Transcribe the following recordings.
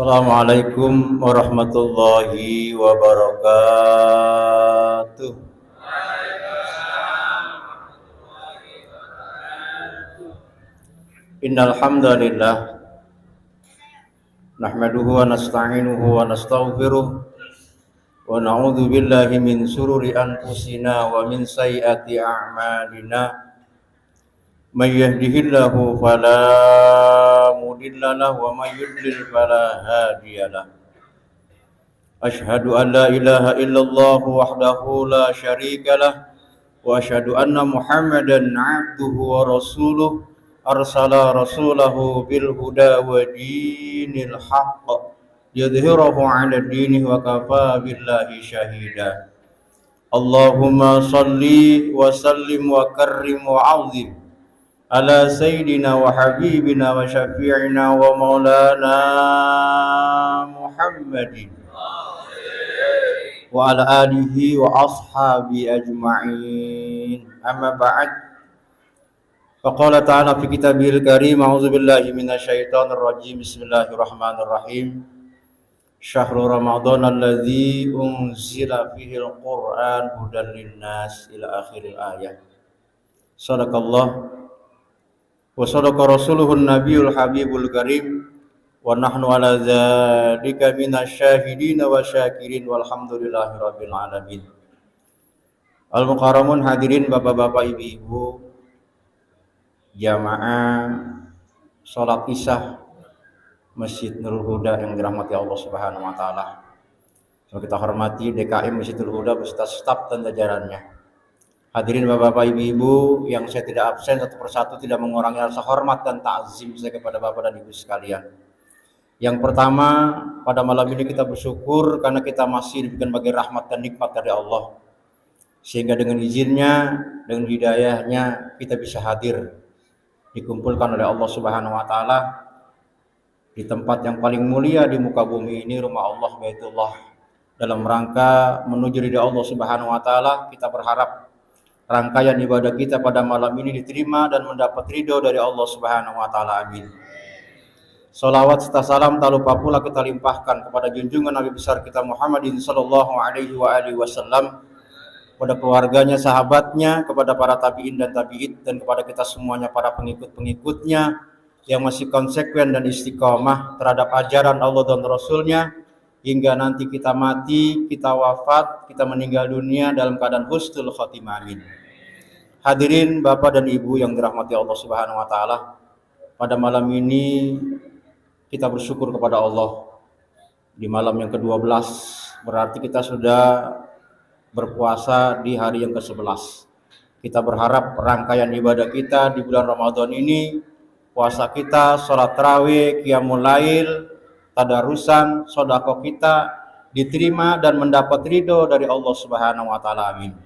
Assalamualaikum warahmatullahi wabarakatuh. Innal hamdalillah nahmaduhu wa nasta'inuhu wa nastaghfiruh wa na'udzu billahi min shururi anfusina wa min sayyiati a'malina. May yahdihillahu fala mudilla lahu wa may yudlil fala hadiyalah. Asyhadu an la ilaha illallah wahdahu la syarikalah wa asyhadu anna Muhammadan 'abduhu wa rasuluh arsala rasulahu bil huda wa dinil haqq yudhhirahu 'ala dinihi wa kafa billahi syahida. Allahumma salli wa sallim wa karrim wa 'azzim ala sayyidina wa habibina wa syafi'ina wa maulana Muhammadin wa ala alihi wa ashabi ajma'in. Amma ba'd. Faqala ta'ala fi kitabil karim, a'udzu billahi minasyaitonir rajim. Bismillahirrahmanirrahim. Syahrul Ramadan alladzi unzila fihi al-Qur'an hudan linnas ila akhiril ayat. Sadaqallah wa sadaqa rasuluhun nabiyul habibul karim wa nahnu ala dzalika minasyahidin wa syakirin walhamdulillahi rabbil alamin. Al mukarramun hadirin, bapak-bapak, ibu-ibu, jamaah salat Isya Masjid Nurul Huda yang dirahmati Allah Subhanahu wa taala. Kita hormati DKM Masjid Nurul Huda beserta staf dan jajarannya. Hadirin bapak-bapak, ibu-ibu yang saya tidak absen satu persatu, tidak mengurangi rasa hormat dan ta'zim saya kepada bapak dan ibu sekalian. Yang pertama, pada malam ini kita bersyukur karena kita masih diberikan bagi rahmat dan nikmat dari Allah, sehingga dengan izinnya, dengan hidayahnya kita bisa hadir, dikumpulkan oleh Allah Subhanahu wa taala di tempat yang paling mulia di muka bumi ini, rumah Allah Baitullah, dalam rangka menuju ridha Allah Subhanahu wa taala. Kita berharap rangkaian ibadah kita pada malam ini diterima dan mendapat ridho dari Allah Subhanahu wa taala. Amin. Salawat serta salam tak lupa pula kita limpahkan kepada junjungan Nabi besar kita Muhammadin sallallahu alaihi wasallam, kepada keluarganya, sahabatnya, kepada para tabi'in dan tabi'id, dan kepada kita semuanya para pengikut-pengikutnya yang masih konsekuen dan istiqomah terhadap ajaran Allah dan Rasulnya hingga nanti kita mati, kita wafat, kita meninggal dunia dalam keadaan husnul khotimah. Amin. Hadirin bapak dan ibu yang dirahmati Allah Subhanahu wa taala, pada malam ini kita bersyukur kepada Allah di malam yang ke-12, berarti kita sudah berpuasa di hari yang ke-11. Kita berharap rangkaian ibadah kita di bulan Ramadan ini, puasa kita, sholat tarawih, qiyamul lail, tadarusan, sedekah kita diterima dan mendapat ridho dari Allah Subhanahu wa taala. Amin.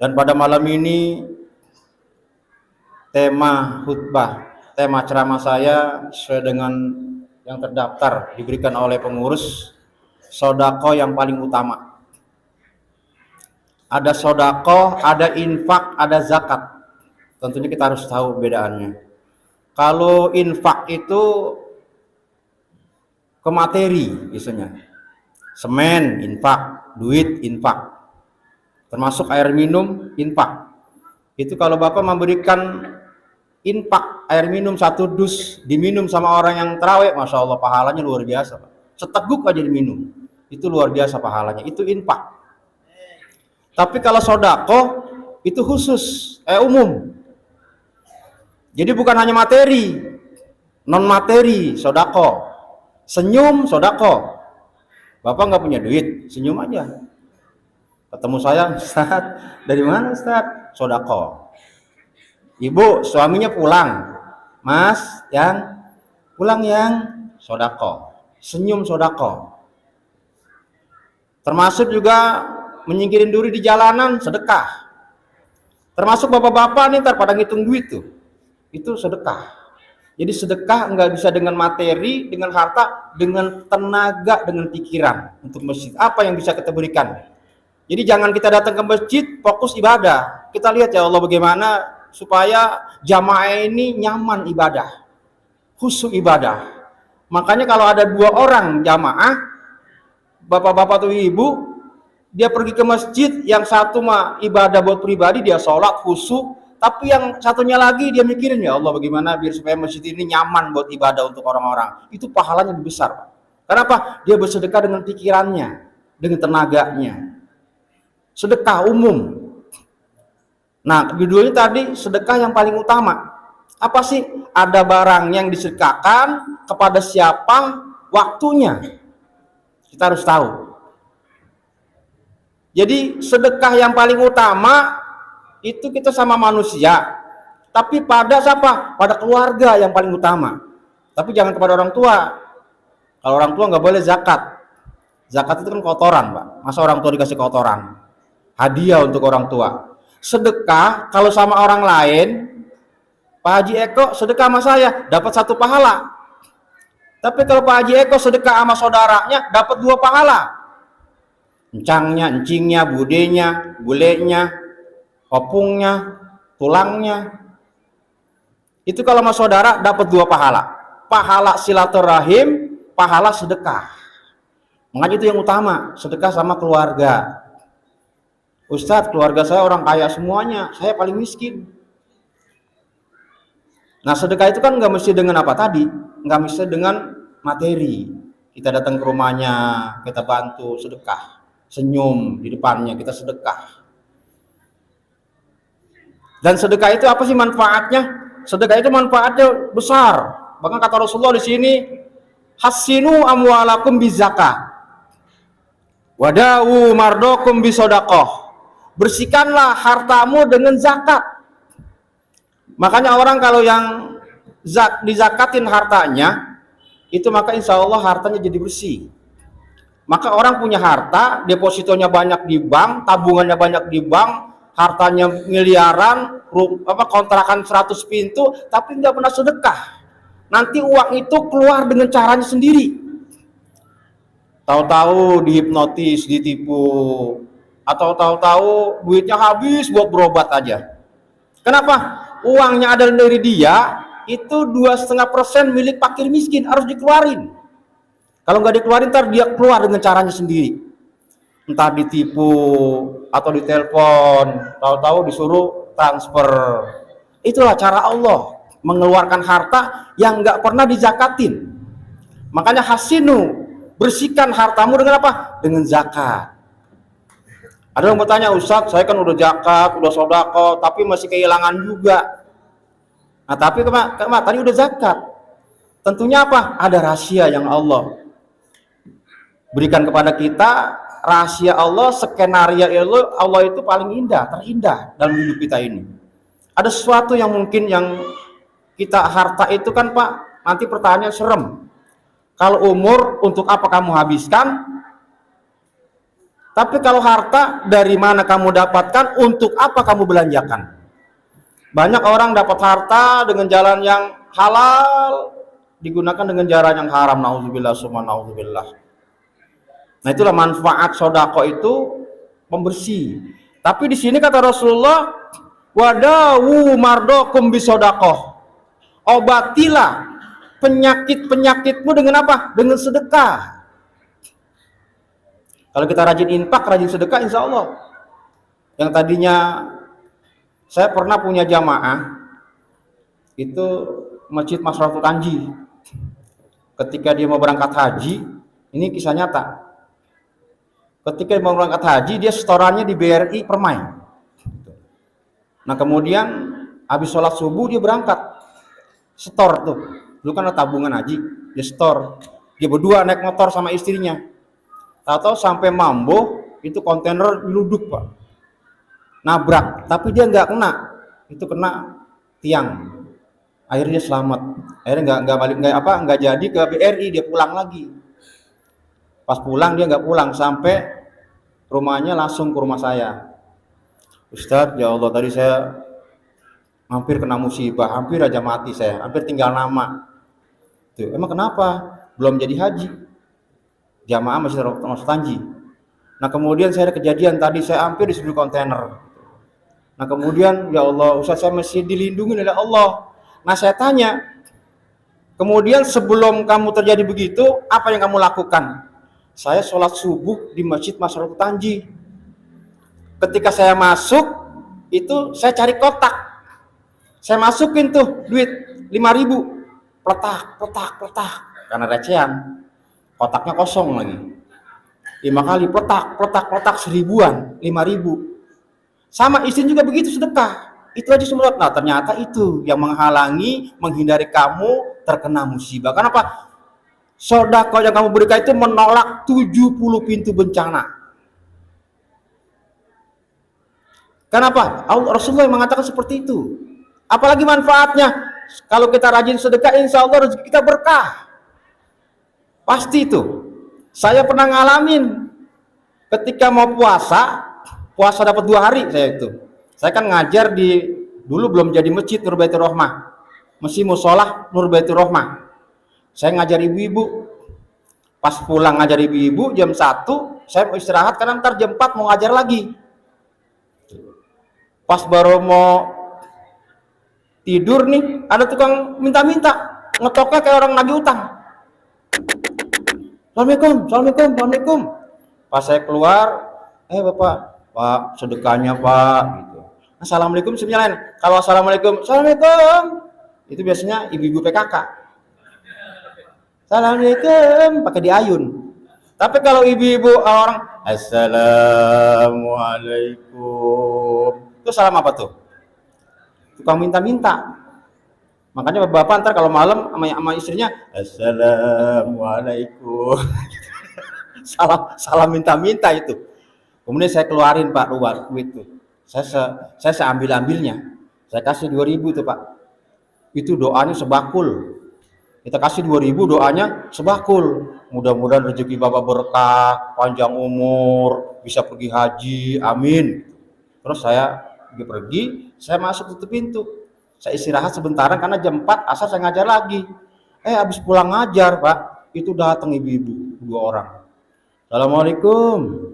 Dan pada malam ini tema khutbah, tema ceramah saya sesuai dengan yang terdaftar diberikan oleh pengurus, sedekah yang paling utama. Ada sedekah, ada infak, ada zakat. Tentunya kita harus tahu bedaannya. Kalau infak itu ke materi biasanya, semen infak, duit infak, termasuk air minum infak. Itu kalau bapak memberikan infak air minum 1 dus diminum sama orang yang tarawih, masya Allah pahalanya luar biasa Pak. Seteguk aja diminum, itu luar biasa pahalanya, itu infak. Tapi kalau sedekah itu khusus, umum. Jadi bukan hanya materi, non materi sedekah. Senyum sedekah. Bapak nggak punya duit, senyum aja. Ketemu saya, Ustaz, dari mana Ustaz? Sedekah. Ibu suaminya pulang, Mas yang pulang yang sedekah. Senyum sedekah. Termasuk juga menyingkirin duri di jalanan sedekah. Termasuk bapak-bapak nih ntar pada ngitung duit tuh, itu sedekah. Jadi sedekah nggak bisa dengan materi, dengan harta, dengan tenaga, dengan pikiran untuk masjid. Apa yang bisa kita berikan? Jadi jangan kita datang ke masjid fokus ibadah. Kita lihat ya Allah bagaimana supaya jamaah ini nyaman ibadah, khusyuk ibadah. Makanya kalau ada 2 orang jamaah, bapak-bapak atau ibu, dia pergi ke masjid, yang satu mah ibadah buat pribadi, dia sholat khusyuk, tapi yang satunya lagi dia mikirin, ya Allah bagaimana biar supaya masjid ini nyaman buat ibadah untuk orang-orang. Itu pahalanya lebih besar, Pak. Kenapa? Dia bersedekah dengan pikirannya, dengan tenaganya. Sedekah umum. Nah, judulnya tadi sedekah yang paling utama. Apa sih? Ada barang yang disedekahkan kepada siapa, waktunya. Kita harus tahu. Jadi sedekah yang paling utama itu kita sama manusia. Tapi pada siapa? Pada keluarga yang paling utama. Tapi jangan kepada orang tua. Kalau orang tua nggak boleh zakat. Zakat itu kan kotoran, Pak. Masa orang tua dikasih kotoran? Hadiah untuk orang tua. Sedekah kalau sama orang lain, Pak Haji Eko sedekah sama saya dapat 1 pahala. Tapi kalau Pak Haji Eko sedekah sama saudaranya dapat 2 pahala. Encangnya, encingnya, budenya, bulenya, opungnya, tulangnya. Itu kalau sama saudara dapat 2 pahala. Pahala silaturahim, pahala sedekah. Makanya itu yang utama, sedekah sama keluarga. Ustadz, keluarga saya orang kaya semuanya, saya paling miskin. Nah, sedekah itu kan nggak mesti dengan apa tadi, nggak mesti dengan materi. Kita datang ke rumahnya, kita bantu, sedekah. Senyum di depannya, kita sedekah. Dan sedekah itu apa sih manfaatnya? Sedekah itu manfaatnya besar. Bahkan kata Rasulullah di sini, hassinu amwalakum bizakah, wadawu mardokum bisodaqoh. Bersihkanlah hartamu dengan zakat. Makanya orang kalau yang dizakatin hartanya, itu maka insya Allah hartanya jadi bersih. Maka orang punya harta, depositonya banyak di bank, tabungannya banyak di bank, hartanya miliaran, kontrakan 100 pintu, tapi nggak pernah sedekah. Nanti uang itu keluar dengan caranya sendiri. Tahu-tahu dihipnotis, ditipu, atau tahu-tahu duitnya habis buat berobat aja. Kenapa? Uangnya ada dari dia, itu 2,5% milik fakir miskin, harus dikeluarin. Kalau nggak dikeluarin, ntar dia keluar dengan caranya sendiri. Entah ditipu atau ditelepon, tahu-tahu disuruh transfer. Itulah cara Allah mengeluarkan harta yang nggak pernah dizakatin. Makanya hasinu, bersihkan hartamu dengan apa? Dengan zakat. Ada yang bertanya, Ustadz, saya kan udah zakat, udah sodako, tapi masih kehilangan juga. Nah, tapi tadi udah zakat. Tentunya apa? Ada rahasia yang Allah berikan kepada kita. Rahasia Allah, skenario Allah itu paling indah, terindah dalam hidup kita ini. Ada sesuatu yang mungkin yang kita harta itu kan, Pak, nanti pertanyaan serem. Kalau umur, untuk apa kamu habiskan? Tapi kalau harta, dari mana kamu dapatkan, untuk apa kamu belanjakan? Banyak orang dapat harta dengan jalan yang halal, digunakan dengan jalan yang haram. Nauzubillah, summa nauzubillah. Nah, itulah manfaat sodako itu, pembersih. Tapi di sini kata Rasulullah, wadawu mardokum bisodakoh. Obatilah penyakit-penyakitmu dengan apa? Dengan sedekah. Kalau kita rajin infak, rajin sedekah, insya Allah. Yang tadinya saya pernah punya jamaah, itu Masjid Masratul Tanji. Ketika dia mau berangkat haji, ini kisah nyata. Ketika dia mau berangkat haji, dia setorannya di BRI Permai. Nah, kemudian habis sholat subuh dia berangkat, setor tuh. Dulu kan ada tabungan haji, dia setor. Dia berdua naik motor sama istrinya. Tahu-tahu sampai Mambo, itu kontainer nyeluduk, Pak. Nabrak, tapi dia nggak kena. Itu kena tiang. Akhirnya dia selamat. Akhirnya nggak jadi ke BRI, dia pulang lagi. Pas pulang dia nggak pulang, sampai rumahnya langsung ke rumah saya. Ustadz, ya Allah, tadi saya hampir kena musibah, hampir aja mati saya, hampir tinggal nama. Tuh, emang kenapa? Belum jadi haji. Jamaah masih Tanji. Nah, kemudian saya ada kejadian tadi, saya hampir di sebuah kontainer. Nah, kemudian ya Allah, Ustaz, saya masih dilindungi oleh Allah. Nah, saya tanya Kemudian sebelum kamu terjadi begitu, apa yang kamu lakukan? Saya sholat subuh di Masjid Masarul Tanji. Ketika saya masuk, itu saya cari kotak. Saya masukin tuh duit 5.000. Pletak. Karena recehan. Kotaknya kosong lagi. 5 kali pletak 1.000-an, 5.000. Sama istri juga begitu sedekah. Itu aja semua. Nah, ternyata itu yang menghalangi, menghindari kamu terkena musibah. Kenapa? Sedekah yang kamu berikan itu menolak 70 pintu bencana. Kenapa? Rasulullah yang mengatakan seperti itu. Apalagi manfaatnya? Kalau kita rajin sedekah, insya Allah rezeki kita berkah. Pasti itu. Saya pernah ngalamin ketika mau puasa dapat 2 hari saya itu. Saya kan ngajar dulu belum jadi masjid Nur Baitur Rahmah. Masih musolah Nur Baitur Rahmah. Saya ngajar ibu-ibu. Pas pulang ngajar ibu-ibu jam 1, saya mau istirahat karena ntar jam 4 mau ngajar lagi. Pas baru mau tidur nih, ada tukang minta-minta, ngetoknya kayak orang nagih utang. Assalamualaikum. Pas saya keluar, Bapak, Pak, sedekahnya Pak, gitu. Assalamualaikum sebenarnya lain. Kalau assalamualaikum, itu biasanya ibu-ibu PKK. Assalamualaikum, pakai diayun. Tapi kalau ibu-ibu orang, assalamualaikum, itu salam apa tuh? Tukang minta-minta. Makanya bapak ntar kalau malam sama istrinya, assalamualaikum. salam minta-minta itu. Kemudian saya keluarin Pak duit itu. Saya ambil-ambilnya. Saya kasih 2.000 tuh Pak. Itu doanya sebakul. Kita kasih 2.000, doanya sebakul. Mudah-mudahan rezeki Bapak berkah, panjang umur, bisa pergi haji, amin. Terus saya pergi, saya masuk tutup pintu. Saya istirahat sebentar karena jam 4 asar saya ngajar lagi. Habis pulang ngajar Pak, itu datang ibu-ibu 2 orang. Assalamualaikum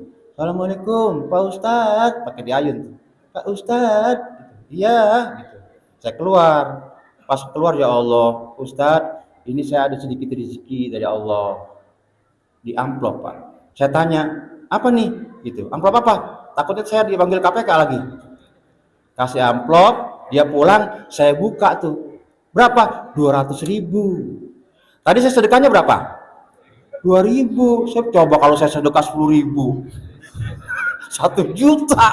Pak Ustadz, pakai diayun. Pak Ustadz, iya. Gitu. Saya keluar, pas keluar ya Allah, Ustadz, ini saya ada sedikit rezeki dari Allah di amplop Pak. Saya tanya, apa nih? Gitu. Amplop apa? Takutnya saya dipanggil KPK lagi. Kasih amplop, dia pulang, saya buka tuh. Berapa? 200.000. Tadi saya sedekahnya berapa? 2.000. Saya coba kalau saya sedekah 10.000. 1 juta.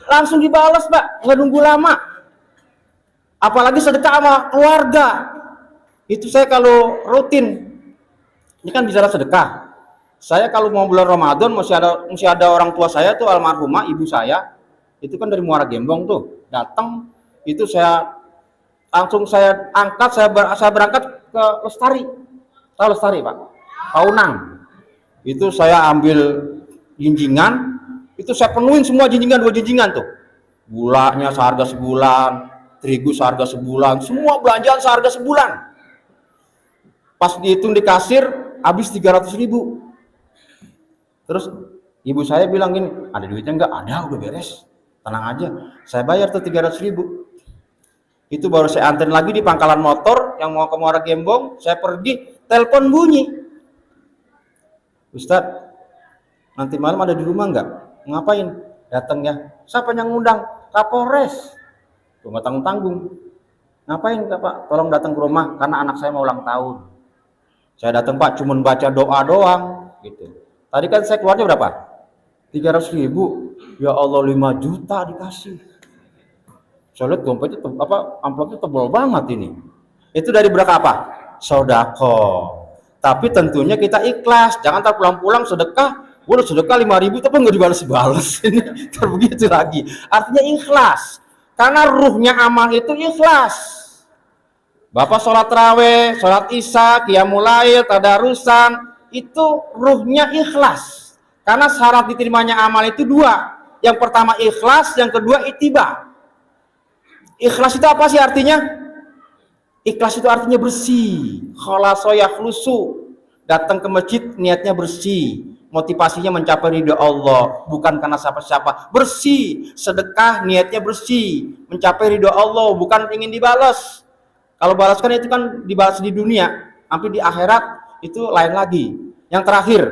Langsung dibalas Pak, nggak nunggu lama. Apalagi sedekah sama keluarga. Itu saya kalau rutin. Ini kan bicara sedekah. Saya kalau mau bulan Ramadan masih ada orang tua saya tuh almarhumah ibu saya. Itu kan dari Muara Gembong tuh. Datang itu langsung saya angkat, saya berangkat ke Lestari. Tahu Lestari Pak? Kaunang. Itu saya ambil jinjingan, itu saya penuhin semua jinjingan, 2 jinjingan tuh. Gulanya seharga sebulan, terigu seharga sebulan, semua belanjaan seharga sebulan. Pas dihitung di kasir habis 300.000. Terus ibu saya bilang gini, ada duitnya enggak? Ada, udah beres. Tenang aja. Saya bayar tuh 300.000. Itu baru saya anterin lagi di pangkalan motor yang mau ke Muara Gembong. Saya pergi, telepon bunyi. Ustadz, nanti malam ada di rumah enggak? Ngapain? Datang ya. Siapa yang ngundang? Kapolres. Tuh nggak tanggung-tanggung. Ngapain Pak? Tolong datang ke rumah karena anak saya mau ulang tahun. Saya datang Pak, cuman baca doa doang gitu. Tadi kan saya keluarnya berapa? 300.000. Ya Allah, 5 juta dikasih. Saya lihat dompetnya amplopnya tebal banget ini. Itu dari berapa apa? Sedekah. Tapi tentunya kita ikhlas. Jangan tak pulang-pulang sedekah, udah sedekah 5.000 tapi nggak dibalas-balas. Ini terbegitu lagi. Artinya ikhlas. Karena ruhnya amal itu ikhlas. Bapak sholat raweh, sholat isya, qiyamul lail, tadarusan, itu ruhnya ikhlas. Karena syarat diterimanya amal itu 2. Yang pertama ikhlas, yang kedua ittiba. Ikhlas itu apa sih artinya? Ikhlas itu artinya bersih. Khalasa yakhlusu. Datang ke masjid niatnya bersih. Motivasinya mencapai ridha Allah, bukan karena siapa-siapa. Bersih. Sedekah niatnya bersih, mencapai ridha Allah, bukan ingin dibalas. Kalau balaskan itu kan dibalas di dunia, tapi di akhirat itu lain lagi. Yang terakhir,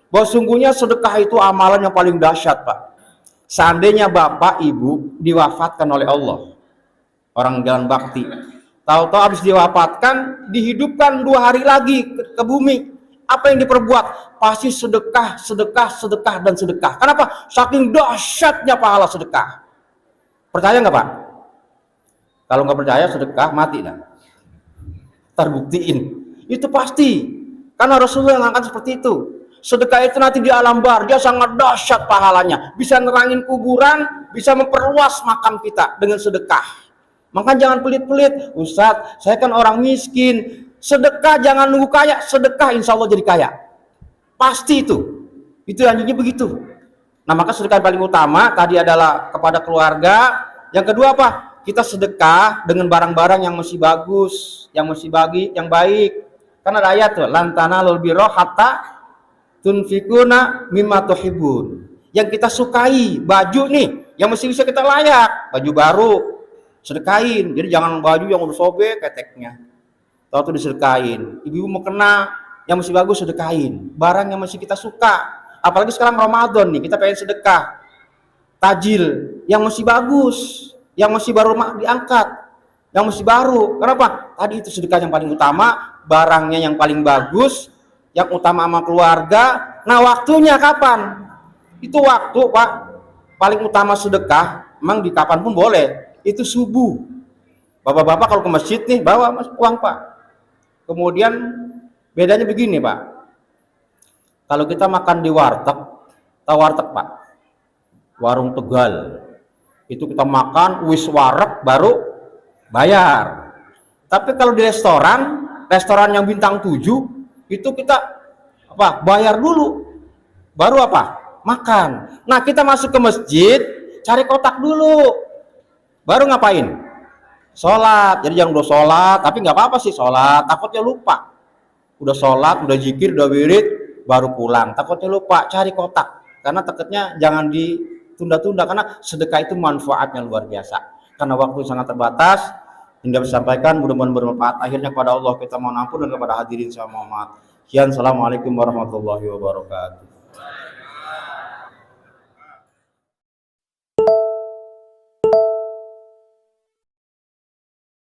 bahwa sungguhnya sedekah itu amalan yang paling dahsyat, Pak. Seandainya bapak ibu diwafatkan oleh Allah, orang jalan bakti, tahu-tahu habis diwafatkan dihidupkan 2 hari lagi ke bumi, apa yang diperbuat? Pasti sedekah, sedekah, sedekah, dan sedekah. Kenapa? Saking dahsyatnya pahala sedekah. Percaya nggak, Pak? Kalau nggak percaya sedekah mati dah. Terbuktiin. Itu pasti. Karena Rasulullah yang angkat seperti itu. Sedekah itu nanti di alam barzah sangat dahsyat pahalanya. Bisa nerangin kuburan, bisa memperluas makam kita dengan sedekah. Maka jangan pelit-pelit. Ustadz, saya kan orang miskin. Sedekah jangan nunggu kaya. Sedekah insya Allah jadi kaya. Pasti itu. Itu anjingnya begitu. Nah, maka sedekah yang paling utama tadi adalah kepada keluarga. Yang kedua apa? Kita sedekah dengan barang-barang yang masih bagus, yang masih yang baik. Karena ada ayat tuh, lan tanalul birra hatta tunfikuna mimma tuhibbun. Yang kita sukai, baju nih, yang masih bisa kita layak, baju baru, sedekahin. Jadi jangan baju yang udah sobek keteknya. Tahu tuh disedekahin. Ibu mau kena yang masih bagus sedekahin. Barang yang masih kita suka. Apalagi sekarang Ramadan nih, kita pengen sedekah. Tajil yang masih bagus, yang masih baru diangkat, yang masih baru. Kenapa? Tadi itu sedekah yang paling utama, barangnya yang paling bagus, yang utama sama keluarga. Nah, waktunya kapan? Itu waktu, Pak, paling utama sedekah, memang di kapan pun boleh. Itu subuh. Bapak-bapak kalau ke masjid nih, bawa uang, Pak. Kemudian bedanya begini, Pak. Kalau kita makan di warteg, tahu warteg, Pak? Warung Tegal. Itu kita makan wis wareg baru bayar. Tapi kalau di restoran yang bintang 7 itu kita apa? Bayar dulu. Baru apa? Makan. Nah, kita masuk ke masjid, cari kotak dulu. Baru ngapain? Sholat. Jadi jangan udah sholat, tapi nggak apa-apa sih sholat, takutnya lupa. Udah sholat, udah zikir, udah wirid, baru pulang. Takutnya lupa, cari kotak. Karena takutnya jangan ditunda-tunda, karena sedekah itu manfaatnya luar biasa. Karena waktu sangat terbatas, hingga disampaikan mudah-mudahan bermanfaat. Akhirnya kepada Allah kita mohon ampun dan kepada hadirin sama Muhammad. Assalamualaikum warahmatullahi wabarakatuh.